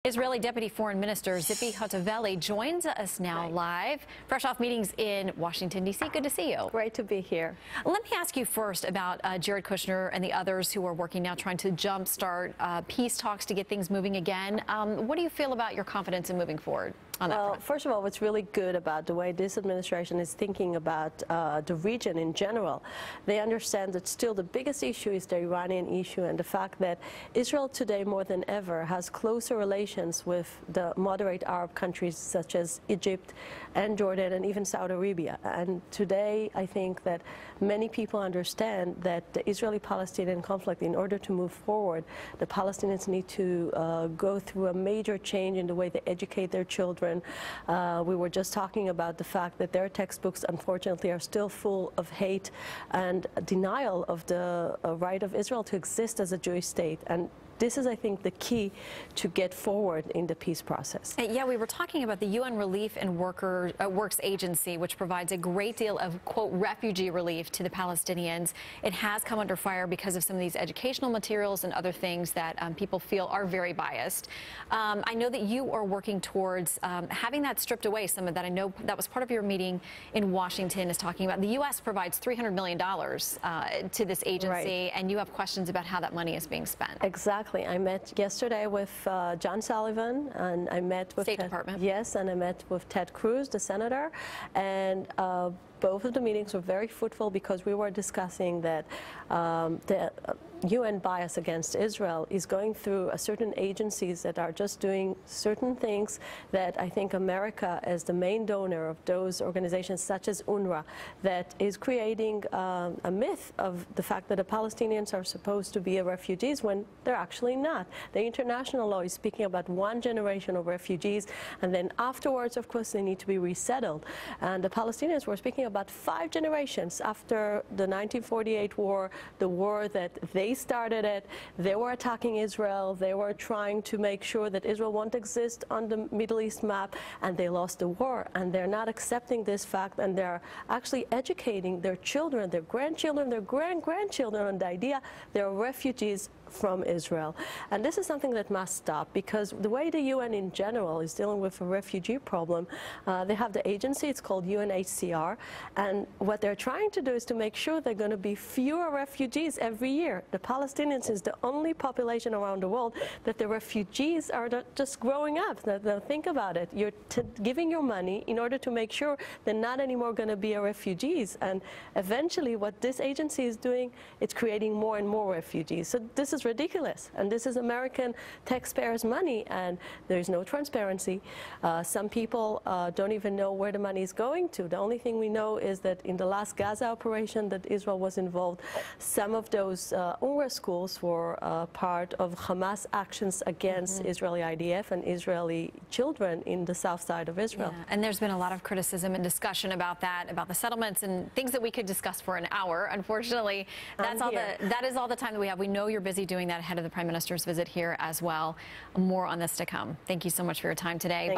Israeli Deputy Foreign Minister Tzipy Hotubeli joins us now live, fresh off meetings in Washington, D.C. Good to see you. Great to be here. Let me ask you first about Jared Kushner and the others who are working now trying to jumpstart peace talks to get things moving again. What do you feel about your confidence in moving forward on that front? First of all, what's really good about the way this administration is thinking about the region in general, they understand that still the biggest issue is the Iranian issue and the fact that Israel today more than ever has closer relations with the moderate Arab countries such as Egypt and Jordan and even Saudi Arabia. And today I think that many people understand that the Israeli-Palestinian conflict, in order to move forward, the Palestinians need to go through a major change in the way they educate their children. We were just talking about the fact that their textbooks, unfortunately, are still full of hate and denial of the right of Israel to exist as a Jewish state. And this is, I think, the key to get forward in the peace process. Yeah, we were talking about the UN Relief and Works Agency, which provides a great deal of, quote, refugee relief to the Palestinians. It has come under fire because of some of these educational materials and other things that people feel are very biased. I know that you are working towards having that stripped away, some of that. I know that was part of your meeting in Washington, is talking about the U.S. provides $300 million to this agency, right, and you have questions about how that money is being spent. Exactly. I met yesterday with John Sullivan, and I met with State Department. Yes, and I met with Ted Cruz, the senator, and both of the meetings were very fruitful because we were discussing that the UN bias against Israel is going through certain agencies that are just doing certain things that I think America, as the main donor of those organizations such as UNRWA, that is creating a myth of the fact that the Palestinians are supposed to be refugees when they're actually not. The international law is speaking about one generation of refugees, and then afterwards, of course, they need to be resettled. And the Palestinians were speaking about 5 generations after the 1948 war, the war that they started it. They were attacking Israel. They were trying to make sure that Israel won't exist on the Middle East map, and they lost the war. And they're not accepting this fact, and they're actually educating their children, their grandchildren, their grandchildren on the idea they're refugees from Israel. And this is something that must stop, because the way the UN in general is dealing with a refugee problem, they have the agency, it's called UNHCR, and what they're trying to do is to make sure there are going to be fewer refugees every year. The Palestinians is the only population around the world that the refugees are just growing up. Now think about it. You're giving your money in order to make sure they're not anymore going to be refugees, and eventually what this agency is doing, it's creating more and more refugees. So this is ridiculous, and this is American taxpayers' money, and there's no transparency. Some people don't even know where the money is going to. The only thing we know is that in the last Gaza operation that Israel was involved, some of those UNRWA schools were part of Hamas actions against Israeli IDF and Israeli children in the south side of Israel. Yeah. And there's been a lot of criticism and discussion about that, about the settlements and things that we could discuss for an hour. Unfortunately, that is all the time that we have. We know you're busy doing that ahead of the Prime Minister's visit here as well. More on this to come. Thank you so much for your time today.